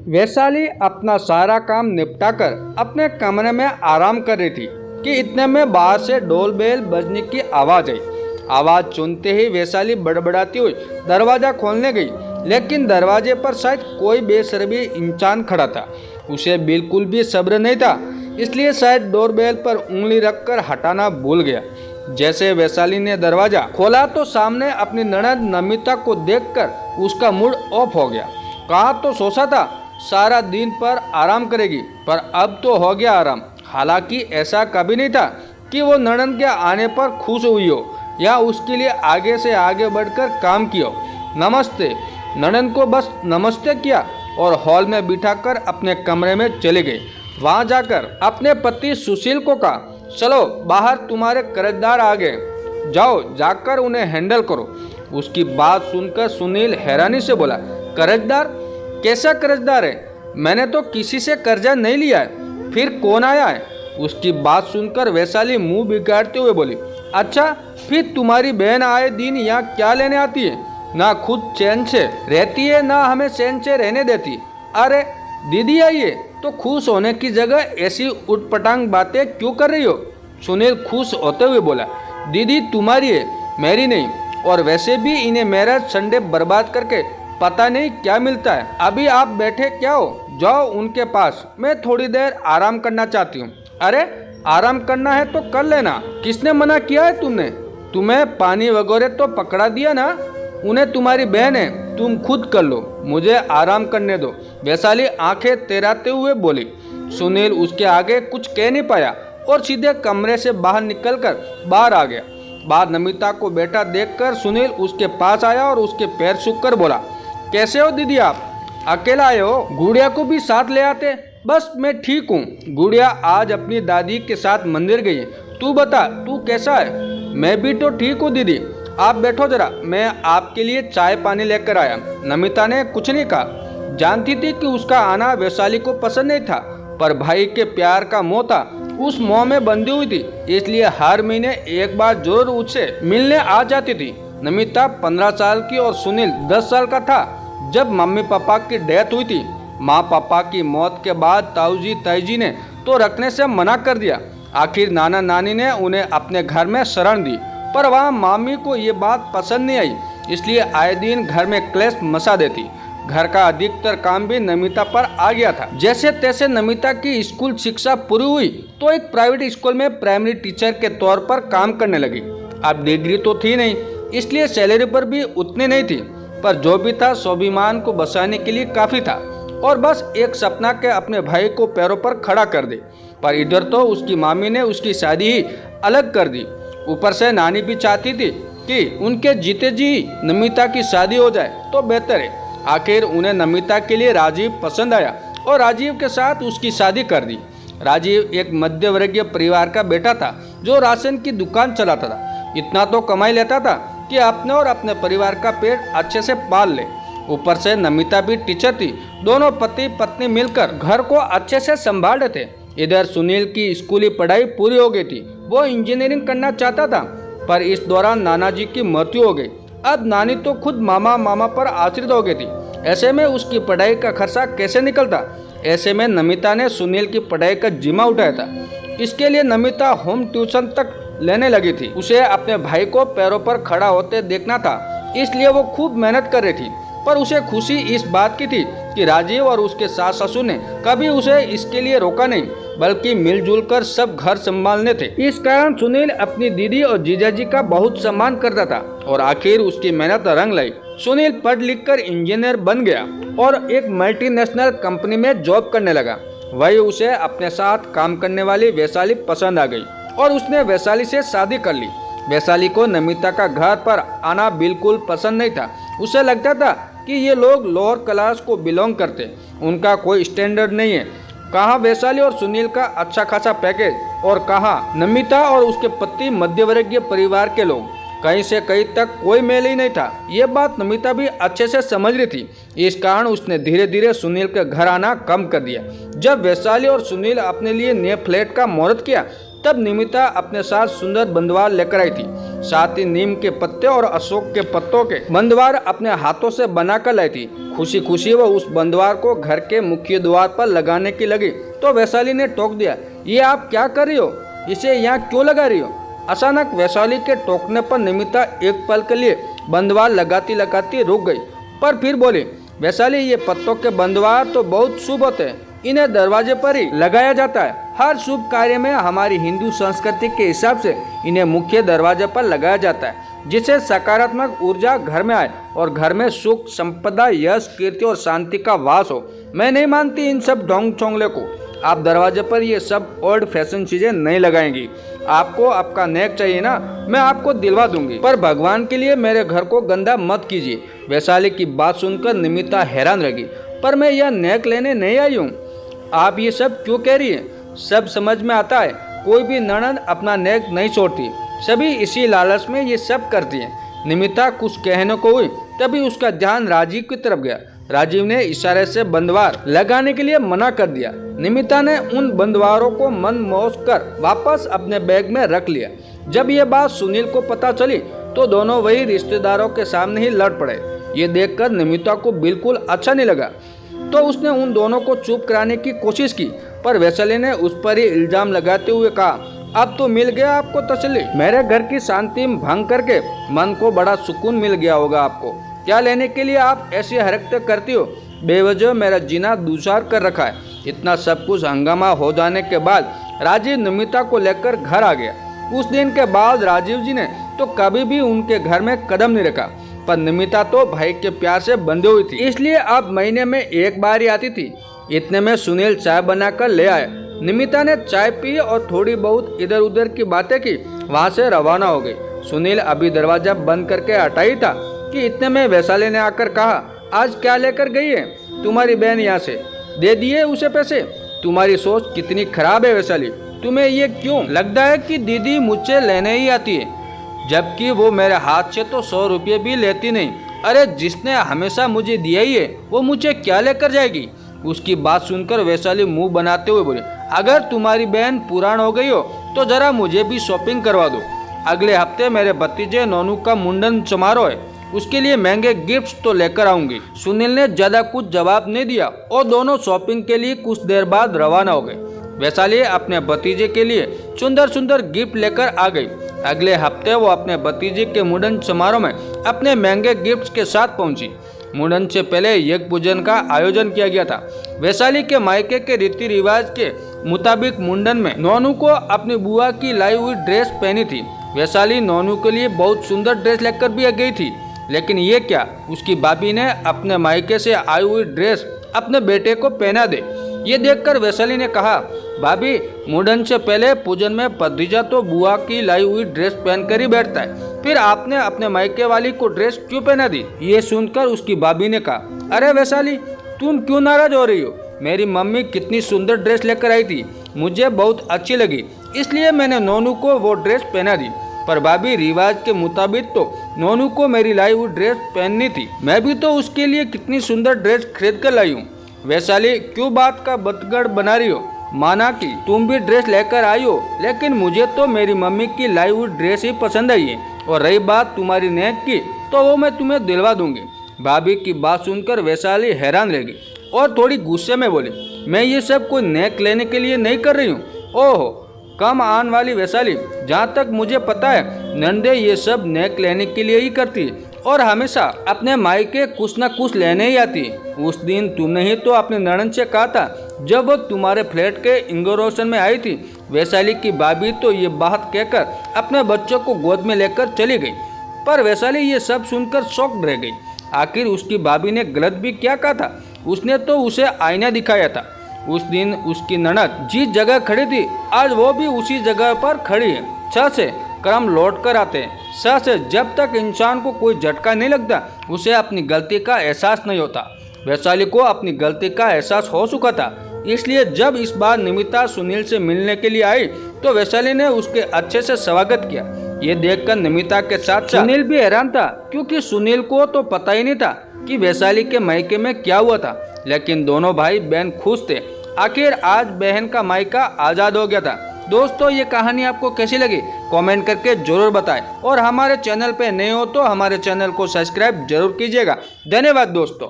वैशाली अपना सारा काम निपटाकर अपने कमरे में आराम कर रही थी कि इतने में बाहर से डोल बेल बजने की आवाज़ आई। आवाज़ सुनते ही वैशाली बड़बड़ाती हुई दरवाज़ा खोलने गई, लेकिन दरवाजे पर शायद कोई बेशर्मी इंसान खड़ा था। उसे बिल्कुल भी सब्र नहीं था, इसलिए शायद डोरबेल पर उंगली रखकर हटाना भूल गया। जैसे वैशाली ने दरवाज़ा खोला तो सामने अपनी ननद नमिता को देखकर उसका मूड ऑफ हो गया। कहा तो सोचा था सारा दिन पर आराम करेगी, पर अब तो हो गया आराम। हालांकि ऐसा कभी नहीं था कि वो ननद के आने पर खुश हुई हो या उसके लिए आगे से आगे बढ़कर काम किया हो। नमस्ते ननद को बस नमस्ते किया और हॉल में बिठाकर अपने कमरे में चले गए। वहां जाकर अपने पति सुशील को कहा, चलो बाहर तुम्हारे कर्जदार आ गए, जाओ जाकर उन्हें हैंडल करो। उसकी बात सुनकर सुनील हैरानी से बोला, कर्जदार? कैसा कर्जदार है? मैंने तो किसी से कर्जा नहीं लिया है, फिर कौन आया है? उसकी बात सुनकर वैशाली मुंह बिगाड़ते हुए बोली, अच्छा फिर तुम्हारी बहन आए दिन यहाँ क्या लेने आती है? ना खुद चैन से रहती है ना हमें चैन से रहने देती। अरे दीदी आई है तो खुश होने की जगह ऐसी उटपटांग बातें क्यों कर रही हो? सुनील खुश होते हुए बोला, दीदी तुम्हारी है मेरी नहीं, और वैसे भी इन्हें मेरा संडे बर्बाद करके पता नहीं क्या मिलता है। अभी आप बैठे क्या हो, जाओ उनके पास, मैं थोड़ी देर आराम करना चाहती हूँ। अरे आराम करना है तो कर लेना, किसने मना किया है तुमने? तुम्हें पानी वगैरह तो पकड़ा दिया ना, उन्हें तुम्हारी बहन है, तुम खुद कर लो, मुझे आराम करने दो। वैशाली आंखें तेराते हुए बोली। सुनील उसके आगे कुछ कह नहीं पाया और सीधे कमरे से बाहर निकलकर बाहर आ गया। बाद नमिता को बेटा देखकर सुनील उसके पास आया और उसके पैर सूखकर बोला, कैसे हो दीदी आप? अकेला आए हो? गुड़िया को भी साथ ले आते। बस मैं ठीक हूँ, गुड़िया आज अपनी दादी के साथ मंदिर गई है। तू बता तू कैसा है? मैं भी तो ठीक हूँ दीदी, आप बैठो जरा, मैं आपके लिए चाय पानी लेकर आया। नमिता ने कुछ नहीं कहा। जानती थी कि उसका आना वैशाली को पसंद नहीं था, पर भाई के प्यार का मोह था, उस मोह में बंधी हुई थी, इसलिए हर महीने एक बार जरूर उससे मिलने आ जाती थी। नमिता 15 साल की और सुनील 10 साल का था जब मम्मी पापा की डेथ हुई थी। माँ पापा की मौत के बाद ताऊजी ताईजी ने तो रखने से मना कर दिया। आखिर नाना नानी ने उन्हें अपने घर में शरण दी, पर वहाँ मामी को ये बात पसंद नहीं आई, इसलिए आए दिन घर में क्लेश मचा देती। घर का अधिकतर काम भी नमिता पर आ गया था। जैसे तैसे नमिता की स्कूल शिक्षा पूरी हुई तो एक प्राइवेट स्कूल में प्राइमरी टीचर के तौर पर काम करने लगी। अब डिग्री तो थी नहीं, इसलिए सैलरी पर भी उतनी नहीं थी, पर जो भी था स्वाभिमान को बचाने के लिए काफी था और बस एक सपना के अपने भाई को पैरों पर खड़ा कर दे। पर इधर तो उसकी मामी ने उसकी शादी ही अलग कर दी। ऊपर से नानी भी चाहती थी कि उनके जीते जी नमिता की शादी हो जाए तो बेहतर है। आखिर उन्हें नमिता के लिए राजीव पसंद आया और राजीव के साथ उसकी शादी कर दी। राजीव एक मध्य वर्गीय परिवार का बेटा था जो राशन की दुकान चलाता था। इतना तो कमाई लेता था कि अपने और अपने परिवार का पेट अच्छे से पाल ले। ऊपर से नमिता भी टीचर थी। दोनों पति पत्नी मिलकर घर को अच्छे से संभाल रहे थे। इधर सुनील की स्कूली पढ़ाई पूरी हो गई थी, वो इंजीनियरिंग करना चाहता था, पर इस दौरान नाना जी की मृत्यु हो गई। अब नानी तो खुद मामा पर आश्रित हो गई थी। ऐसे में उसकी पढ़ाई का खर्चा कैसे निकलता? ऐसे में नमिता ने सुनील की पढ़ाई का जिम्मा उठाया था। इसके लिए नमिता होम ट्यूशन तक लेने लगी थी। उसे अपने भाई को पैरों पर खड़ा होते देखना था, इसलिए वो खूब मेहनत कर रही थी। पर उसे खुशी इस बात की थी कि राजीव और उसके सास ससुर ने कभी उसे इसके लिए रोका नहीं, बल्कि मिलजुल कर सब घर संभालने थे। इस कारण सुनील अपनी दीदी और जीजाजी का बहुत सम्मान करता था और आखिर उसकी मेहनत रंग लाई। सुनील पढ़ लिख कर इंजीनियर बन गया और एक मल्टीनेशनल कंपनी में जॉब करने लगा। वही उसे अपने साथ काम करने वाली वैशाली पसंद आ गई और उसने वैशाली से शादी कर ली। वैशाली को नमिता का घर पर आना बिल्कुल पसंद नहीं था। उसे लगता था कि ये लोग लोअर क्लास को बिलोंग करते, उनका कोई स्टैंडर्ड नहीं है। कहाँ वैशाली और सुनील का अच्छा खासा पैकेज और कहाँ नमिता और उसके पति मध्यवर्गीय परिवार के लोग। कहीं से कहीं तक कोई मेल ही नहीं था। ये बात नमिता भी अच्छे से समझ रही थी। इस कारण उसने धीरे धीरे सुनील के घर आना कम कर दिया। जब वैशाली और सुनील अपने लिए नए फ्लैट का मुहूर्त किया तब निमिता अपने साथ सुंदर बंदवार लेकर आई थी। साथ ही नीम के पत्ते और अशोक के पत्तों के बंदवार अपने हाथों से बनाकर लाई थी। खुशी खुशी वह उस बंदवार को घर के मुख्य द्वार पर लगाने की लगी तो वैशाली ने टोक दिया, ये आप क्या कर रही हो, इसे यहाँ क्यों लगा रही हो। अचानक वैशाली के टोकने पर निमिता एक पल के लिए बंदवार लगाती लगाती रुक गई, पर फिर बोली, वैशाली ये पत्तों के बंदवार तो बहुत शुभ होते हैं, इन्हें दरवाजे पर ही लगाया जाता है। हर शुभ कार्य में हमारी हिंदू संस्कृति के हिसाब से इन्हें मुख्य दरवाजे पर लगाया जाता है, जिससे सकारात्मक ऊर्जा घर में आए और घर में सुख, संपदा, यश, कीर्ति और शांति का वास हो। मैं नहीं मानती इन सब ढोंग चोंगले को। आप दरवाजे पर ये सब ओल्ड फैशन चीजें नहीं लगाएंगी। आपको आपका नेक चाहिए ना, मैं आपको दिलवा दूंगी, पर भगवान के लिए मेरे घर को गंदा मत कीजिए। वैशाली की बात सुनकर निमिता हैरान रह गई, पर मैं यह नेक लेने नहीं आई हूँ। आप ये सब क्यों कह रही हैं? सब समझ में आता है, कोई भी ननद अपना नेक नहीं छोड़ती, सभी इसी लालच में ये सब करती हैं। निमिता कुछ कहने को हुई, तभी उसका ध्यान राजीव की तरफ गया। राजीव ने इशारे से बंदवार लगाने के लिए मना कर दिया। निमिता ने उन बंदवारों को मन मोह कर वापस अपने बैग में रख लिया। जब ये बात सुनील को पता चली तो दोनों वही रिश्तेदारों के सामने ही लड़ पड़े। ये देखकर निमिता को बिल्कुल अच्छा नहीं लगा, तो उसने उन दोनों को चुप कराने की कोशिश की, पर वैशाली ने उस पर ही इल्जाम लगाते हुए कहा, अब तो मिल गया आपको तसल्ली। मेरे घर की शांति भंग करके मन को बड़ा सुकून मिल गया होगा आपको। क्या लेने के लिए आप ऐसी हरकतें करती हो? बेवजह मेरा जीना दूषार कर रखा है। इतना सब कुछ हंगामा हो जाने के बाद राजीव निमिता को लेकर घर आ गया। उस दिन के बाद राजीव जी ने तो कभी भी उनके घर में कदम नहीं रखा, पर निमिता तो भाई के प्यार से बंधी हुई थी, इसलिए अब महीने में एक बार ही आती थी। इतने में सुनील चाय बनाकर ले आए। निमिता ने चाय पी और थोड़ी बहुत इधर उधर की बातें की, वहां से रवाना हो गई। सुनील अभी दरवाजा बंद करके हटा ही था कि इतने में वैशाली ने आकर कहा, आज क्या लेकर गई है तुम्हारी बहन यहाँ से? दे दिए उसे पैसे? तुम्हारी सोच कितनी खराब है वैशाली, तुम्हें ये क्यों लगता है कि दीदी मुझसे लेने ही आती है, जबकि वो मेरे हाथ से तो 100 रुपये भी लेती नहीं। अरे जिसने हमेशा मुझे दिया ही है वो मुझे क्या लेकर जाएगी? उसकी बात सुनकर वैशाली मुंह बनाते हुए बोली, अगर तुम्हारी बहन पुरान हो गई हो तो जरा मुझे भी शॉपिंग करवा दो। अगले हफ्ते मेरे भतीजे नोनू का मुंडन समारोह है, उसके लिए महंगे गिफ्ट्स तो लेकर आऊंगी। सुनील ने ज्यादा कुछ जवाब नहीं दिया और दोनों शॉपिंग के लिए कुछ देर बाद रवाना हो गए। वैशाली अपने भतीजे के लिए सुंदर सुंदर गिफ्ट लेकर आ गई। अगले हफ्ते वो अपने भतीजे के मुंडन समारोह में अपने महंगे गिफ्ट्स के साथ पहुंची। मुंडन से पहले यज्ञ पूजन का आयोजन किया गया था। वैशाली के मायके के रीति रिवाज के मुताबिक मुंडन में नोनू को अपनी बुआ की लाई हुई ड्रेस पहनी थी। वैशाली नोनू के लिए बहुत सुंदर ड्रेस लेकर भी गई थी, लेकिन ये क्या, उसकी भाभी ने अपने मायके से आई हुई ड्रेस अपने बेटे को पहना दे। ये देखकर वैशाली ने कहा, भाभी मुंडन से पहले पूजन में भतीजा तो बुआ की लाई हुई ड्रेस पहनकर ही बैठता है, फिर आपने अपने मायके वाली को ड्रेस क्यों पहना दी? ये सुनकर उसकी भाभी ने कहा, अरे वैशाली तुम क्यों नाराज हो रही हो? मेरी मम्मी कितनी सुंदर ड्रेस लेकर आई थी, मुझे बहुत अच्छी लगी, इसलिए मैंने नोनू को वो ड्रेस पहना दी। पर भाभी रिवाज के मुताबिक तो नोनू को मेरी लाई हुई ड्रेस पहननी थी, मैं भी तो उसके लिए कितनी सुंदर ड्रेस खरीद कर लाई हूँ। वैशाली क्यों बात का बतगड़ बना रही हो? माना कि तुम भी ड्रेस लेकर आई हो, लेकिन मुझे तो मेरी मम्मी की लाई हुई ड्रेस ही पसंद आई है, और रही बात तुम्हारी नेक की तो वो मैं तुम्हें दिलवा दूंगी। भाभी की बात सुनकर वैशाली हैरान रह गई और थोड़ी गुस्से में बोली, मैं ये सब कोई नेक लेने के लिए नहीं कर रही हूँ। ओहो कम आन वाली वैशाली, जहाँ तक मुझे पता है नंदे ये सब नेक लेने के लिए ही करती है और हमेशा अपने मायके कुछ न कुछ लेने ही आती है। उस दिन तुमने ही तो अपने ननद से कहा था जब वो तुम्हारे फ्लैट के इनॉग्रेशन में आई थी। वैशाली की भाभी तो ये बात कहकर अपने बच्चों को गोद में लेकर चली गई, पर वैशाली ये सब सुनकर शॉक्ड रह गई। आखिर उसकी भाभी ने गलत भी क्या कहा था? उसने तो उसे आईना दिखाया था। उस दिन उसकी ननद जिस जगह खड़ी थी आज वो भी उसी जगह पर खड़ी है। छह से कर्म लौट कर आते हैं। सच से जब तक इंसान को कोई झटका नहीं लगता उसे अपनी गलती का एहसास नहीं होता। वैशाली को अपनी गलती का एहसास हो चुका था, इसलिए जब इस बार निमिता सुनील से मिलने के लिए आई तो वैशाली ने उसके अच्छे से स्वागत किया। ये देखकर निमिता के साथ सुनील भी हैरान था, क्योंकि सुनील को तो पता ही नहीं था कि वैशाली के मायके में क्या हुआ था। लेकिन दोनों भाई बहन खुश थे, आखिर आज बहन का मायका आजाद हो गया था। दोस्तों ये कहानी आपको कैसी लगी कमेंट करके जरूर बताएं और हमारे चैनल पे नए हो तो हमारे चैनल को सब्सक्राइब जरूर कीजिएगा। धन्यवाद दोस्तों।